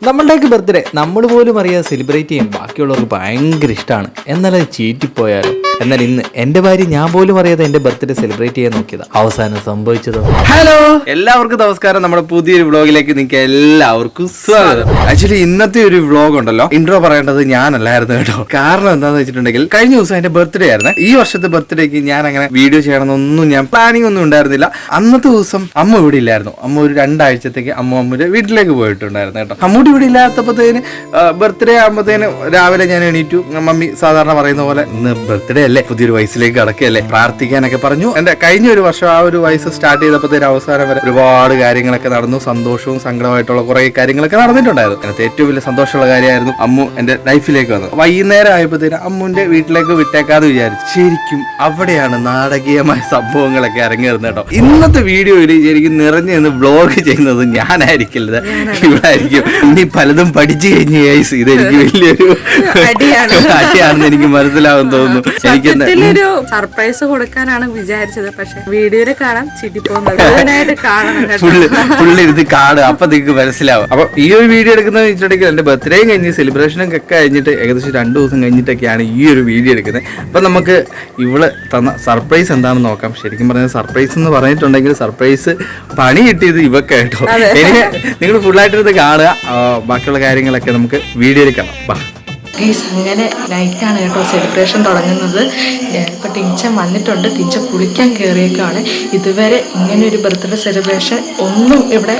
നമ്മളുടെയൊക്കെ ബർത്ത്ഡേ നമ്മൾ പോലും അറിയാതെ സെലിബ്രേറ്റ് ചെയ്യാൻ ബാക്കിയുള്ളവർക്ക് ഭയങ്കര ഇഷ്ടമാണ്. എന്നാൽ അത് ചീറ്റിപ്പോയാലോ? എന്നാൽ ഇന്ന് എന്റെ ഭാര്യ ഞാൻ പോലും അറിയാതെ എന്റെ ബർത്ത്ഡേ സെലിബ്രേറ്റ് ചെയ്യാൻ നോക്കിയതാ. അവസാനം സംഭവിച്ചതോ? ഹലോ, എല്ലാവർക്കും നമസ്കാരം. നമ്മുടെ പുതിയൊരു വ്ളോഗിലേക്ക് നിങ്ങൾക്ക് എല്ലാവർക്കും സ്വാഗതം. ആക്ച്വലി ഇന്നത്തെ ഒരു വ്ളോഗ് ഉണ്ടല്ലോ, ഇൻട്രോ പറയേണ്ടത് ഞാനല്ലായിരുന്നു കേട്ടോ. കാരണം എന്താണെന്ന് വെച്ചിട്ടുണ്ടെങ്കിൽ കഴിഞ്ഞ ദിവസം എന്റെ ബർത്ത്ഡേ ആയിരുന്നു. ഈ വർഷത്തെ ബർത്ത്ഡേക്ക് ഞാൻ അങ്ങനെ വീഡിയോ ചെയ്യണമെന്നൊന്നും ഞാൻ പ്ലാനിങ് ഒന്നും ഉണ്ടായിരുന്നില്ല. അന്നത്തെ ദിവസം അമ്മ ഇവിടെ ഇല്ലായിരുന്നു. അമ്മ ഒരു 2 ആഴ്ചത്തേക്ക് അമ്മൂമ്മയുടെ വീട്ടിലേക്ക് പോയിട്ടുണ്ടായിരുന്നു കേട്ടോ. അമ്മൂട്ടി ഇവിടെ ഇല്ലാത്തപ്പോഴത്തേന് ബർത്ത്ഡേ ആകുമ്പോഴത്തേന് രാവിലെ ഞാൻ എണീറ്റു. മമ്മി സാധാരണ പറയുന്ന പോലെ ഇന്ന് ബർത്ത്ഡേ അല്ലേ, പുതിയൊരു വയസ്സിലേക്ക് കടക്കുകയല്ലേ, പ്രാർത്ഥിക്കാനൊക്കെ പറഞ്ഞു. എന്റെ കഴിഞ്ഞ ഒരു വർഷം ആ ഒരു വയസ്സ് സ്റ്റാർട്ട് ചെയ്തപ്പോഴത്തേന് അവസാനം വരെ ഒരുപാട് കാര്യങ്ങളൊക്കെ നടന്നു. സന്തോഷവും സങ്കടമായിട്ടുള്ള കുറെ കാര്യങ്ങളൊക്കെ നടന്നിട്ടുണ്ടായിരുന്നു. അതിനകത്ത് ഏറ്റവും വലിയ സന്തോഷമുള്ള കാര്യമായിരുന്നു അമ്മു എന്റെ ലൈഫിലേക്ക് വന്നത്. വൈകുന്നേരം ആയപ്പോഴത്തേന് അമ്മുവിന്റെ വീട്ടിലേക്ക് വിട്ടേക്കാന്ന് വിചാരിച്ചു. ശരിക്കും അവിടെയാണ് നാടകീയമായ സംഭവങ്ങളൊക്കെ അരങ്ങേറുന്നത് കേട്ടോ. ഇന്നത്തെ വീഡിയോയിൽ ശരിക്കും നിറഞ്ഞു നിന്ന് വ്ളോഗ് ചെയ്യുന്നത് ഞാനായിരിക്കില്ല, ഇവിടായിരിക്കും. ഇനി പലതും പഠിച്ചു കഴിഞ്ഞു ഗൈസ്. ഇതെനിക്ക് വലിയൊരു അടിയാണെന്ന് എനിക്ക് മനസ്സിലാവും തോന്നുന്നു. എനിക്കൊരു സർപ്രൈസ് കൊടുക്കാനാണ് വിചാരിച്ചത്, പക്ഷെ വീഡിയോയിൽ കാണാൻ ചിരിപ്പോകുന്നത് ഫുള്ളിരുന്ന് കാണുക, അപ്പൊ നിങ്ങൾക്ക് മനസ്സിലാവും. അപ്പൊ ഈ ഒരു വീഡിയോ എടുക്കുന്നത് വെച്ചിട്ടുണ്ടെങ്കിൽ എന്റെ ബർത്ത്ഡേയും കഴിഞ്ഞ് സെലിബ്രേഷനൊക്കെ കഴിഞ്ഞിട്ട് ഏകദേശം 2 ദിവസം കഴിഞ്ഞിട്ടൊക്കെയാണ് ഈ ഒരു വീഡിയോ എടുക്കുന്നത്. അപ്പൊ നമുക്ക് ഇവള് തന്ന സർപ്രൈസ് എന്താണെന്ന് നോക്കാം. ശരിക്കും പറഞ്ഞാൽ സർപ്രൈസ് എന്ന് പറഞ്ഞിട്ടുണ്ടെങ്കിൽ സർപ്രൈസ് പണി കിട്ടിയത് ഇവക്ക് കേട്ടോ. നിങ്ങൾ ഫുള്ളായിട്ടിരുന്ന് കാണുക, ബാക്കിയുള്ള കാര്യങ്ങളൊക്കെ നമുക്ക് വീഡിയോയിൽ കാണാം. അങ്ങനെ നൈറ്റാണ് കേട്ടോ സെലിബ്രേഷൻ തുടങ്ങുന്നത്. ഇപ്പൊ ടീച്ചർ വന്നിട്ടുണ്ട്, ടീച്ചർ കുളിക്കാൻ കയറിയേക്കാണ്. ഇതുവരെ ഇങ്ങനെ ഒരു ബർത്ത്ഡേ സെലിബ്രേഷൻ ഒന്നും ഇവിടെ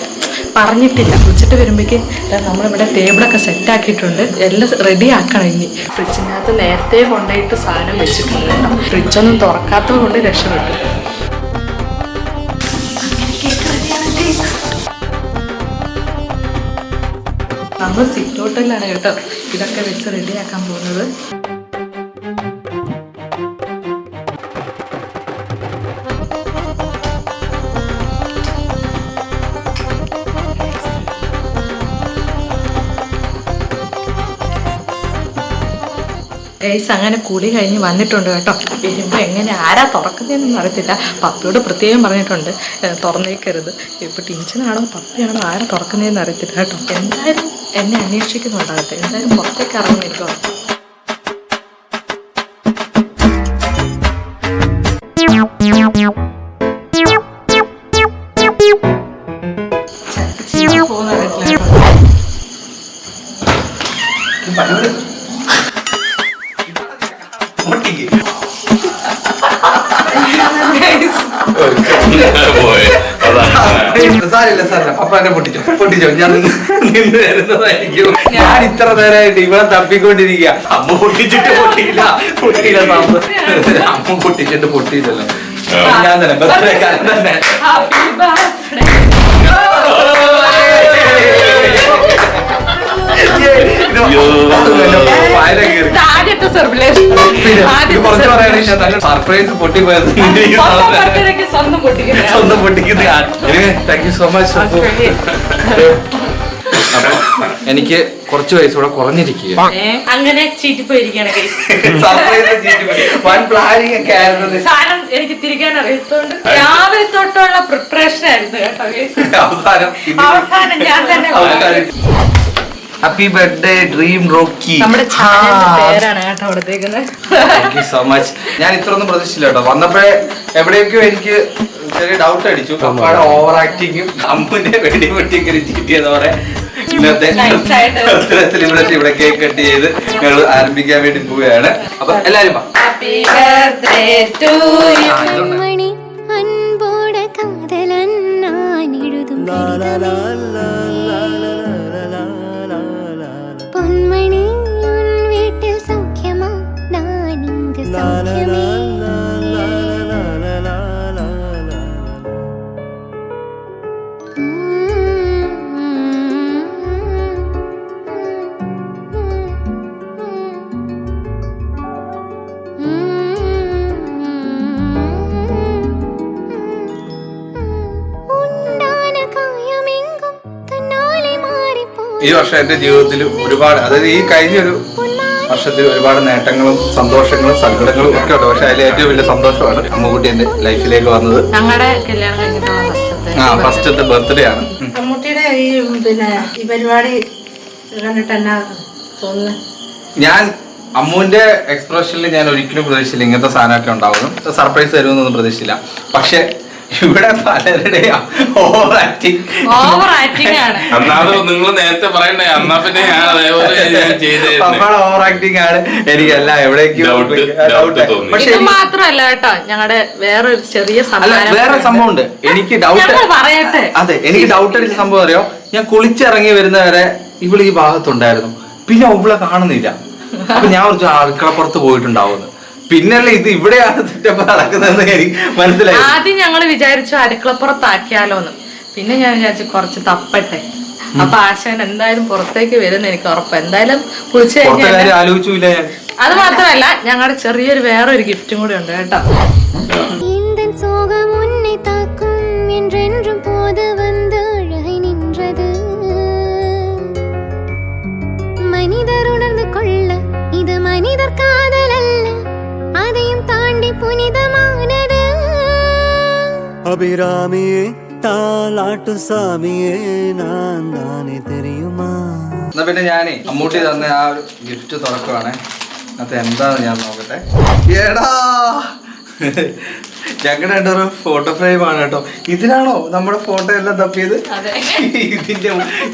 പറഞ്ഞിട്ടില്ല. കുളിച്ചിട്ട് വരുമ്പോഴേക്കും നമ്മളിവിടെ ടേബിളൊക്കെ സെറ്റ് ആക്കിയിട്ടുണ്ട്, എല്ലാം റെഡി ആക്കണം. ഇനി ഫ്രിഡ്ജിനകത്ത് നേരത്തെ കൊണ്ടുപോയിട്ട് സാധനം വെച്ചിട്ടുണ്ട് കേട്ടോ. ഫ്രിഡ്ജൊന്നും തുറക്കാത്തത് കൊണ്ട് രക്ഷപ്പെട്ടു. നമ്മൾ സിറ്റ് ഔട്ടിലാണ് കേട്ടോ ഇതൊക്കെ വെച്ച് റെഡിയാക്കാൻ പോകുന്നത്. ഗൈസ് അങ്ങനെ കുളി കഴിഞ്ഞ് വന്നിട്ടുണ്ട് കേട്ടോ. വരുമ്പോൾ എങ്ങനെ ആരാ തുറക്കുന്നതെന്നൊന്നും അറിയത്തില്ല. പപ്പിയോട് പ്രത്യേകം പറഞ്ഞിട്ടുണ്ട് തുറന്നേക്കരുത്. ഇപ്പൊ ടീച്ചറാണോ പപ്പിയാണോ ആരാ തുറക്കുന്നതെന്ന് അറിയത്തില്ല കേട്ടോ. എന്തായാലും എന്നെ അന്വേഷിക്കുന്നുണ്ടാകട്ടെ, എന്തായാലും പുറത്തേക്ക് ഇറങ്ങുന്നിരിക്കോ. പൊട്ടിച്ചോ, ഞാൻ നിന്ന് വരുന്നതായിരിക്കും. ഞാൻ ഇത്ര നേരമായിട്ട് ഇവിടെ തപ്പിക്കൊണ്ടിരിക്കുക. അമ്മ പൊട്ടിച്ചിട്ട് പൊട്ടിയില്ല, അമ്മ പൊട്ടിച്ചിട്ട് പൊട്ടിയില്ലല്ലോ. ഞാൻ തന്നെ ബർത്ത്ഡേക്കാരൻ തന്നെ. സർപ്രൈസ് പൊട്ടിപ്പോയത് സ്വന്തം പൊട്ടിക്കുന്ന. Thank you so much. അപ്പൊ എനിക്ക് കുറച്ച് വയസ്സൂടെ കുറഞ്ഞിരിക്കുക. അങ്ങനെ ചീറ്റിപ്പോയിരിക്കുകയാണ്. എനിക്ക് തിരിക്കാൻ അറിയത്തോണ്ട് രാവിലെ തൊട്ടുള്ള പ്രിപ്പറേഷൻ ആയിരുന്നു കേട്ടോ. അവസാനം ഞാൻ തന്നെ. Happy birthday dream Rocky. നമ്മുടെ ചാനലിന്റെ പേരാണ് കേട്ടോ കൊടുത്തേക്കുന്നത്. Thank you so much. ഞാൻ ഇത്രയൊന്നും പ്രതീക്ഷിച്ചില്ല കേട്ടോ. വന്നപ്പോഴേ എവിടെയൊക്കെയോ എനിക്ക് ചെറിയ ഡൗട്ട് അടിച്ചു. പപ്പാടെ ഓവർ ആക്ടിങ്ങും അമ്മുവിന്റെ വെടിപൊട്ടിയൊക്കെ ചീറ്റിയെന്ന് പറയാം. ഇന്നത്തെ സെലിബ്രേഷൻ ഇവിടെ കേക്ക് കട്ട് ചെയ്ത് ഞങ്ങൾ ആരംഭിക്കാൻ വേണ്ടി പോവുകയാണ്. അപ്പൊ എല്ലാരും பொன்மணி உன் வீட்டில் சௌக்கியமா நான் இங்கு சௌக்கியமே ഈ വർഷം എന്റെ ജീവിതത്തിൽ ഒരുപാട്, അതായത് ഈ കഴിഞ്ഞൊരു വർഷത്തിൽ ഒരുപാട് നേട്ടങ്ങളും സന്തോഷങ്ങളും സങ്കടങ്ങളും ഒക്കെ ഉണ്ട്. പക്ഷെ അതിൽ ഏറ്റവും വലിയ സന്തോഷമാണ് അമ്മുകുട്ടി എന്റെ ലൈഫിലേക്ക് വന്നത്. ഞങ്ങളുടെ കല്യാണം കഴിഞ്ഞിട്ടുള്ള ഫസ്റ്റത്തെ ബർത്ത്ഡേ ആണ്. അമ്മൂട്ടിയുടെ ഈ പരിപാടി ഇത് കണ്ടിട്ട് എന്നാ തോന്നുന്നത്? ഞാൻ അമ്മുവിന്റെ എക്സ്പ്രഷനിൽ ഞാൻ ഒരിക്കലും പ്രതീക്ഷിച്ചില്ല ഇങ്ങനത്തെ സാധനമൊക്കെ ഉണ്ടാവുന്നു. സർപ്രൈസ് തരുമെന്നൊന്നും പ്രതീക്ഷിച്ചില്ല. പക്ഷെ ഇവിടെ പലരുടെയും ഓവർ ആക്ടിങ് ആണ്. എന്നാലും നിങ്ങൾ നേരത്തെ പറയണ്ടേ, എന്നാ പിന്നെ ഞാൻ അതേപോലെ ഓവർ ആക്ടിങ് ആണ്. എനിക്കല്ല എവിടേക്കും. പക്ഷെ ഇത് മാത്രമല്ല കേട്ടോ, ഞങ്ങളുടെ വേറൊരു ചെറിയ വേറെ സംഭവം ഉണ്ട്. എനിക്ക് ഡൗട്ട് പറയട്ടെ. അതെ, എനിക്ക് ഡൗട്ട് അടിച്ച സംഭവം അറിയോ, ഞാൻ കുളിച്ചിറങ്ങി വരുന്നവരെ ഇവള് ഈ ഭാഗത്തുണ്ടായിരുന്നു. പിന്നെ ഇവളെ കാണുന്നില്ല. അപ്പൊ ഞാൻ കുറച്ച് അടുക്കളപ്പുറത്ത് പോയിട്ടുണ്ടാവുന്നു. പിന്നല്ലേ ഇത് ഇവിടെയാണ് സെറ്റപ്പ് നടക്കുന്നതെന്ന് എനിക്ക് മനസ്സിലായി. ആദ്യം ഞങ്ങൾ വിചാരിച്ചു അടുക്കളപ്പുറത്താക്കിയാലോന്ന്. പിന്നെ ഞാൻ വിചാരിച്ചു കുറച്ച് തപ്പട്ടെ. അപ്പൊ ആശാൻ എന്തായാലും പുറത്തേക്ക് വരുന്ന എനിക്ക് ഉറപ്പ്. എന്തായാലും കുളിച്ചു കഴിഞ്ഞാൽ ആലോചിച്ചില്ല ഞാൻ. അത് മാത്രമല്ല ഞങ്ങളുടെ ചെറിയൊരു വേറൊരു ഗിഫ്റ്റും കൂടി ഉണ്ട് കേട്ടോ. மனிதர் உணர்ந்து கொள்ள இது மனிதர் காதல் அல்ல, அதையும் தாண்டி புனிதமானது. அபிராமியே தாலாட்டு சாமியே நான் தானே தெரியுமா. എന്നാ പിന്നെ ഞാനേ അമ്മൂട്ടി തന്നെ ആ ഒരു ഗിഫ്റ്റ് തുറക്കുവാണേ. അത് എന്താന്ന് ഞാൻ നോക്കട്ടെ. ഏടാ ഞങ്ങളുടെ ഒരു ഫോട്ടോ ഫ്രെയിം ആണ് കേട്ടോ. ഇതിനാണോ നമ്മുടെ ഫോട്ടോ എല്ലാം തപ്പിയത്?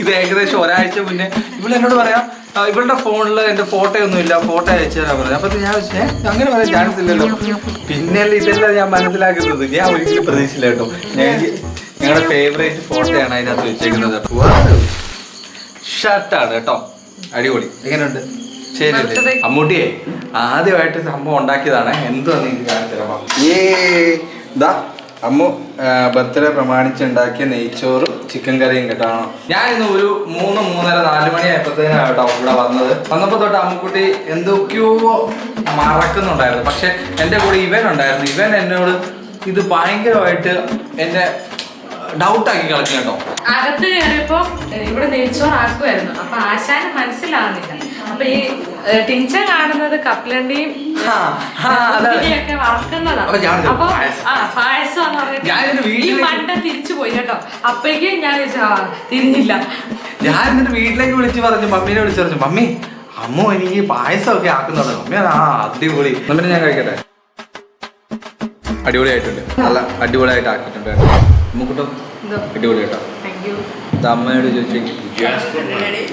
ഇത് ഏകദേശം ഒരാഴ്ച മുന്നേ ഇവിടെ എന്നോട് പറയാം, ഇവളുടെ ഫോണിൽ എന്റെ ഫോട്ടോ ഒന്നും ഇല്ല, ഫോട്ടോ അയച്ചു തരാൻ പറഞ്ഞു. അപ്പൊ ഞാൻ അങ്ങനെ പറയാൻ ചാൻസ് ഇല്ലല്ലോ. പിന്നെയല്ല ഇതെല്ലാം ഞാൻ മനസ്സിലാക്കുന്നത്. ഞാൻ ഒരിക്കലും പ്രതീക്ഷിച്ചില്ല കേട്ടോ. ഞങ്ങളുടെ ഫേവറേറ്റ് ഫോട്ടോയാണ് അതിനകത്ത് വെച്ചേക്കുന്നത്. ഷർട്ടാണ് കേട്ടോ, അടിപൊളി. എങ്ങനെയുണ്ട്? ശരി അമ്മൂട്ടിയെ ആദ്യമായിട്ട് സംഭവം ഉണ്ടാക്കിയതാണ്. എന്തുവാ നിങ്ങൾക്ക് കാണിച്ചോ. ഇതാ അമ്മു ബർത്ത്ഡേ പ്രമാണിച്ച് ഉണ്ടാക്കിയ നെയ്ച്ചോറും ചിക്കൻ കറിയും കേട്ടാണോ. ഞാൻ ഇന്ന് ഒരു 3-3:30-4 മണിയായപ്പോഴത്തേനാണ് കേട്ടോ ഇവിടെ വന്നപ്പോ തൊട്ട് അമ്മുക്കുട്ടി എന്തൊക്കെയോ മറക്കുന്നുണ്ടായിരുന്നു. പക്ഷെ എന്റെ കൂടെ ഇവൻ ഉണ്ടായിരുന്നു. ഇവൻ എന്നോട് ഇത് ഭയങ്കരമായിട്ട് എന്നെ ഡൗട്ടാക്കി കളഞ്ഞു കേട്ടോ. അകത്ത് കയറിയപ്പോ ഇവിടെ നെയ്ച്ചോറ് ആക്കുമായിരുന്നു. അപ്പൊ ആശാന് മനസ്സിലാവുന്നില്ല. അപ്പൊ ഈ ടിൻചൻ കാണുന്നത് കപ്പലണ്ടിയും ഒക്കെ വറക്കുന്നതാണ്. അപ്പൊ പായസം ഈ മണ്ട തിരിച്ചു പോയി കേട്ടോ. അപ്പോഴേക്കും ഞാൻ തിരിഞ്ഞില്ല. ഞാൻ എന്നിട്ട് വീട്ടിലേക്ക് വിളിച്ച് പറഞ്ഞു, മമ്മീനെ വിളിച്ചു പറഞ്ഞു, മമ്മി അമ്മു എനിക്ക് പായസം ഒക്കെ ആക്കുന്നുണ്ട്. മമ്മി അടിപൊളി. പിന്നെ ഞാൻ കഴിക്കട്ടെ. അടിപൊളിയായിട്ടുണ്ട്, നല്ല അടിപൊളിയായിട്ട് ആക്കിയിട്ടുണ്ട് കേട്ടോ. അമ്മുക്കുട്ടോ അടിപൊളി കേട്ടോ. അമ്മയോട് ചോദിച്ചു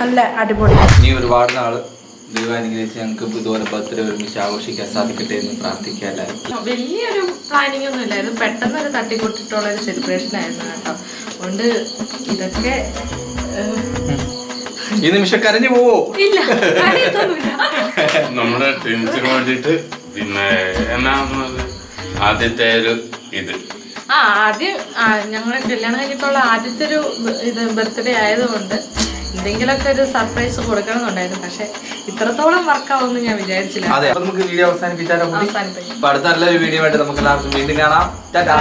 നല്ല അടിപൊളി. നീ ഒരുപാട് നാള് ദൈവം അനുഗ്രഹിച്ച് ഞങ്ങൾക്ക് ഇതുപോലെ ബർത്ത്ഡേ ഒരുമിച്ച് ആഘോഷിക്കാൻ സാധിക്കട്ടെ എന്ന് പ്രാർത്ഥിക്കാല്ലായിരുന്നു. വലിയൊരു പ്ലാനിങ് ഒന്നും ഇല്ലായിരുന്നു. പെട്ടെന്ന് ഒരു തട്ടിക്കൊട്ടിട്ടുള്ള ഒരു സെലിബ്രേഷൻ ആയിരുന്നു കേട്ടോ. അതുകൊണ്ട് ഇതൊക്കെ ഈ നിമിഷം കരഞ്ഞു പോവോ? ഇല്ല, നമ്മുടെ ടെൻഷന് വേണ്ടിട്ട്. പിന്നെ എന്നാ ആദ്യത്തെ ഒരു ഇത് ആദ്യം ഞങ്ങളെ കല്യാണം കഴിഞ്ഞിട്ടുള്ള ആദ്യത്തെ ഒരു ഇത് ബർത്ത്ഡേ ആയതുകൊണ്ട് എന്തെങ്കിലുമൊക്കെ ഒരു സർപ്രൈസ് കൊടുക്കണമെന്നുണ്ടായിരുന്നു. പക്ഷെ ഇത്രത്തോളം വർക്കാവുമെന്ന് ഞാൻ വിചാരിച്ചില്ല. അതെ, നമുക്ക് വീഡിയോ അവസാനിപ്പിച്ചാലോ? അവസാനിപ്പിക്കും. അടുത്ത നല്ലൊരു വീഡിയോ ആയിട്ട് നമുക്ക് എല്ലാവർക്കും വീണ്ടും കാണാം. ടാറ്റാ.